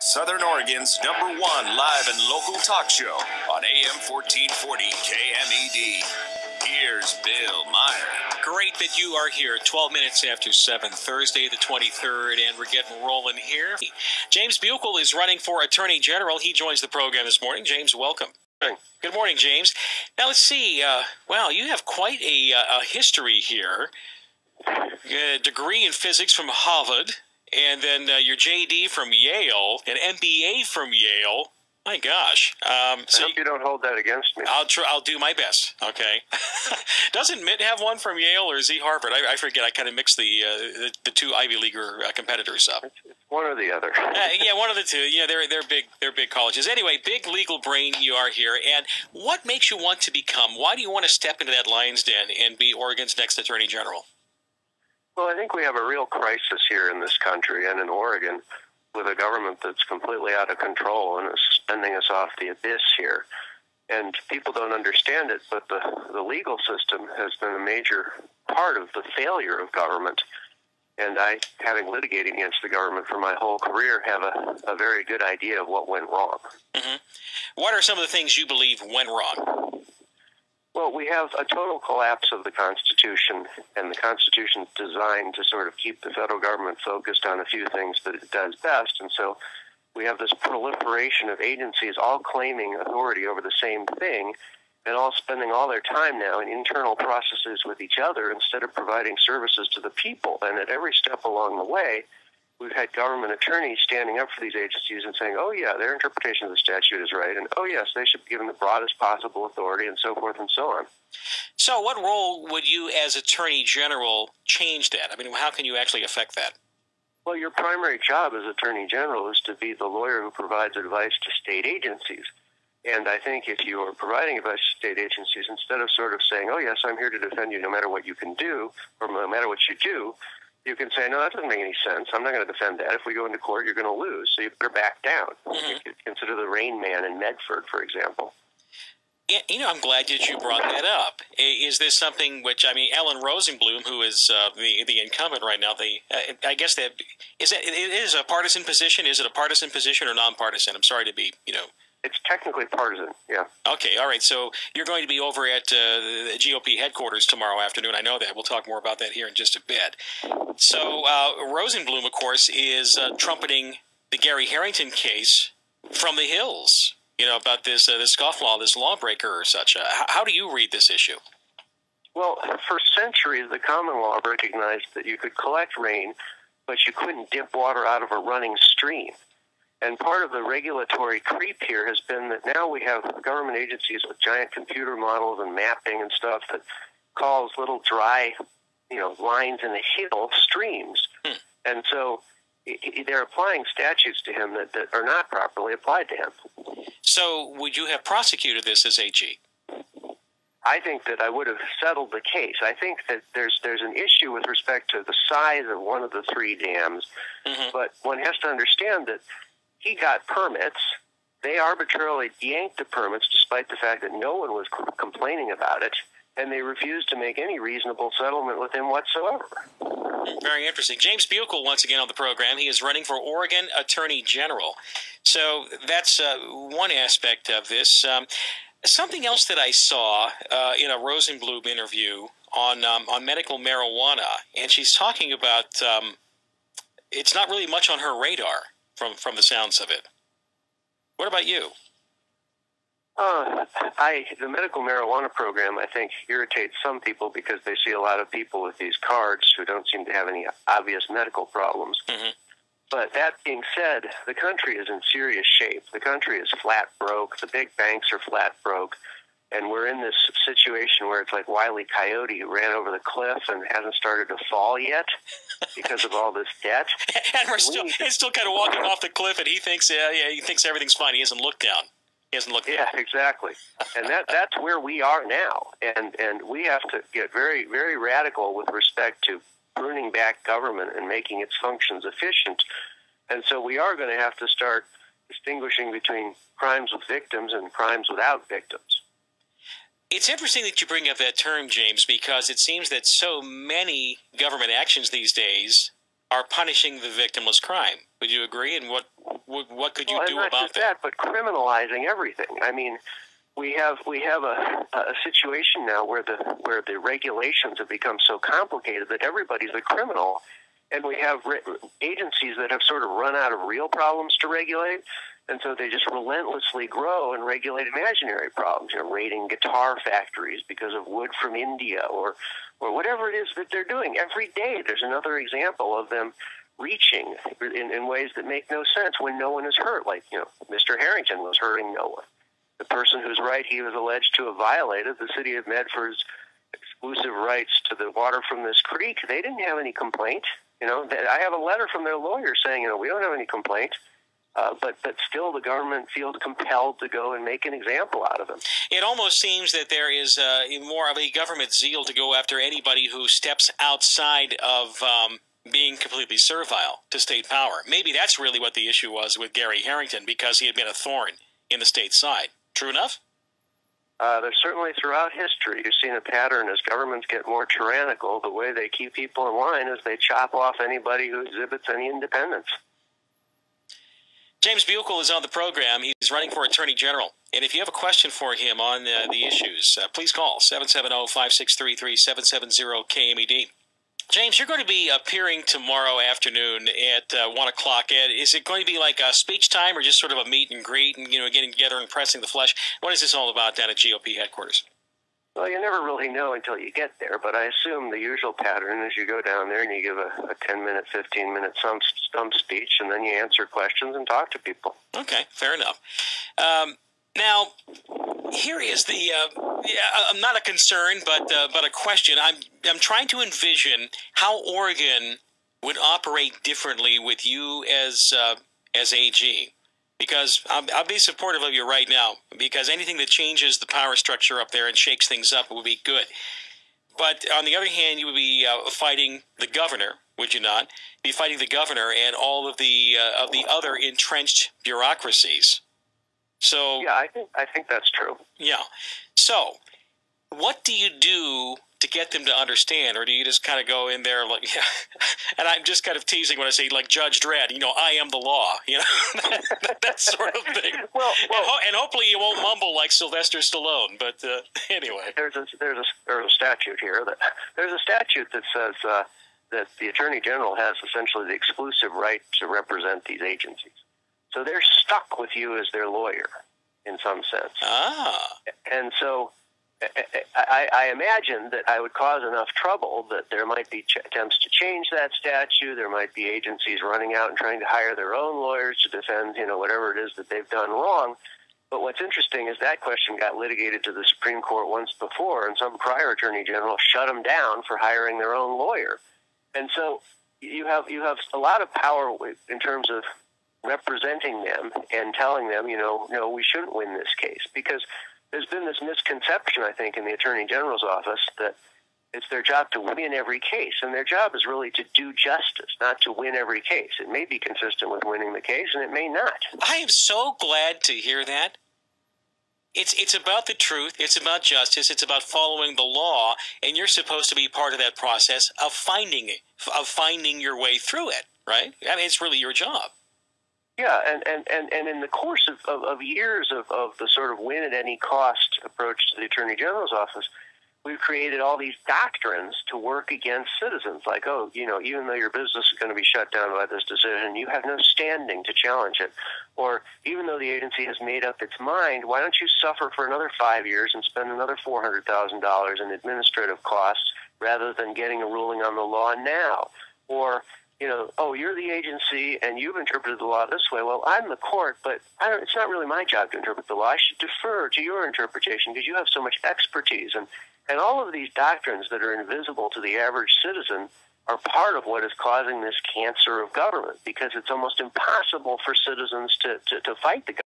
Southern Oregon's #1 live and local talk show on AM 1440 KMED. Here's Bill Meyer. Great that you are here. 12 minutes after 7, Thursday the 23rd, and we're getting rolling here. James Buchal is running for Attorney General. He joins the program this morning. James, welcome. Thanks. Good morning, James. Now, let's see. Wow, you have quite a history here. A degree in physics from Harvard, and then your JD from Yale, an MBA from Yale. My gosh. I hope you don't hold that against me. I'll do my best, okay? Doesn't Mitt have one from Yale, or is he Harvard? I forget. I kind of mixed the two Ivy Leaguer competitors up. It's one or the other. Yeah, one of the two. Yeah, they're big colleges. Anyway, big legal brain you are here. And what makes you want to become? Why do you want to step into that lion's den and be Oregon's next Attorney General? Well, I think we have a real crisis here in this country and in Oregon, with a government that's completely out of control and is spending us off the abyss here. And people don't understand it, but the legal system has been a major part of the failure of government. And I, having litigated against the government for my whole career, have a very good idea of what went wrong. Mm-hmm. What are some of the things you believe went wrong? Well, we have a total collapse of the Constitution, and the Constitution's designed to sort of keep the federal government focused on a few things that it does best. And so we have this proliferation of agencies all claiming authority over the same thing and all spending all their time now in internal processes with each other instead of providing services to the people. And at every step along the way, we've had government attorneys standing up for these agencies and saying, oh, yeah, their interpretation of the statute is right, and oh, yes, they should be given the broadest possible authority, and so forth and so on. So what role would you, as Attorney General, change that? I mean, how can you actually affect that? Well, your primary job as Attorney General is to be the lawyer who provides advice to state agencies. And I think if you are providing advice to state agencies, instead of sort of saying, oh, yes, I'm here to defend you no matter what you can do, or no matter what you do, you can say, no, that doesn't make any sense. I'm not going to defend that. If we go into court, you're going to lose. So you better back down. Mm-hmm. You could consider the Rain Man in Medford, for example. Yeah, I'm glad that you brought that up. Is this something which, I mean, Ellen Rosenblum, who is the incumbent right now, I guess that it is a partisan position. Is it a partisan position or nonpartisan? I'm sorry to be, It's technically partisan, yeah. Okay, all right. So you're going to be over at the GOP headquarters tomorrow afternoon. I know that. We'll talk more about that here in just a bit. So Rosenblum, of course, is trumpeting the Gary Harrington case from the hills, about this scofflaw, this lawbreaker or such. How do you read this issue? Well, for centuries, the common law recognized that you could collect rain, but you couldn't dip water out of a running stream. And part of the regulatory creep here has been that now we have government agencies with giant computer models and mapping and stuff that calls little dry, lines in the hill streams. And so they're applying statutes to him that are not properly applied to him. So would you have prosecuted this as AG? I think that I would have settled the case. I think that there's an issue with respect to the size of one of the three dams, but one has to understand that he got permits. They arbitrarily yanked the permits despite the fact that no one was complaining about it, and they refused to make any reasonable settlement with him whatsoever. Very interesting. James Buchal, once again on the program. He is running for Oregon Attorney General. So that's one aspect of this. Something else that I saw in a Rosenblum interview on medical marijuana, and she's talking about it's not really much on her radar. From the sounds of it. What about you? The medical marijuana program, I think, irritates some people because they see a lot of people with these cards who don't seem to have any obvious medical problems. But that being said, the country is in serious shape. The country is flat broke. The big banks are flat broke. And we're in this situation where it's like Wile E. Coyote who ran over the cliff and hasn't started to fall yet because of all this debt. And he's still kind of walking off the cliff, and he thinks everything's fine. He hasn't looked down. Yeah, exactly. And that's where we are now. And we have to get very, very radical with respect to pruning back government and making its functions efficient. And so we are going to have to start distinguishing between crimes with victims and crimes without victims. It's interesting that you bring up that term, James, because it seems that so many government actions these days are punishing the victimless crime. Would you agree? And what could would you do about that? But criminalizing everything. I mean, we have a situation now where the regulations have become so complicated that everybody's a criminal, and we have agencies that have sort of run out of real problems to regulate, and so they just relentlessly grow and regulate imaginary problems. You know, raiding guitar factories because of wood from India, or whatever it is that they're doing. Every day there's another example of them reaching in ways that make no sense when no one is hurt. Like, you know, Mr. Harrington was hurting no one. The person whose right he was alleged to have violated, the city of Medford's exclusive rights to the water from this creek, they didn't have any complaint. You know, I have a letter from their lawyer saying, you know, we don't have any complaint. But still the government feels compelled to go and make an example out of him. It almost seems that there is more of a government zeal to go after anybody who steps outside of being completely servile to state power. Maybe that's really what the issue was with Gary Harrington, because he had been a thorn in the state side. True enough? There's certainly throughout history, you've seen a pattern as governments get more tyrannical. The way they keep people in line is they chop off anybody who exhibits any independence. James Buchal is on the program. He's running for Attorney General. And if you have a question for him on the issues, please call 770-5633-770-KMED. James, you're going to be appearing tomorrow afternoon at 1 o'clock. Is it going to be like a speech time or just sort of a meet and greet and, you know, getting together and pressing the flesh? What is this all about down at GOP headquarters? Well, you never really know until you get there, but I assume the usual pattern is you go down there and you give a 10-minute, 15-minute stump speech, and then you answer questions and talk to people. Okay, fair enough. Now, here is the not a concern, but a question. I'm trying to envision how Oregon would operate differently with you as AG. Because I'll be supportive of you right now, because anything that changes the power structure up there and shakes things up would be good. But on the other hand, you would be fighting the governor, would you not? Be fighting the governor and all of the other entrenched bureaucracies. So yeah, I think that's true. Yeah. So what do you do to get them to understand, or do you just kind of go in there like, yeah, and I'm just kind of teasing when I say like Judge Dredd, you know, I am the law, you know, that sort of thing. Well, and hopefully you won't mumble like Sylvester Stallone. But anyway, there's a statute here there's a statute that says that the Attorney General has essentially the exclusive right to represent these agencies. So they're stuck with you as their lawyer in some sense. And so I imagine that I would cause enough trouble that there might be attempts to change that statute. There might be agencies running out and trying to hire their own lawyers to defend, you know, whatever it is that they've done wrong. But what's interesting is that question got litigated to the Supreme Court once before, and some prior attorney general shut them down for hiring their own lawyer. And so you have a lot of power in terms of representing them and telling them, you know, no, we shouldn't win this case, because there's been this misconception, I think, in the Attorney General's office that it's their job to win every case, and their job is really to do justice, not to win every case. It may be consistent with winning the case, and it may not. I am so glad to hear that. It's about the truth. It's about justice. It's about following the law, and you're supposed to be part of that process of finding your way through it, right? I mean, it's really your job. Yeah, and in the course of years of the sort of win-at-any-cost approach to the Attorney General's office, we've created all these doctrines to work against citizens, like, oh, you know, even though your business is going to be shut down by this decision, you have no standing to challenge it. Or even though the agency has made up its mind, why don't you suffer for another 5 years and spend another $400,000 in administrative costs rather than getting a ruling on the law now? Or, you know, oh, you're the agency and you've interpreted the law this way. Well, I'm the court, but it's not really my job to interpret the law. I should defer to your interpretation because you have so much expertise. And all of these doctrines that are invisible to the average citizen are part of what is causing this cancer of government, because it's almost impossible for citizens to fight the government.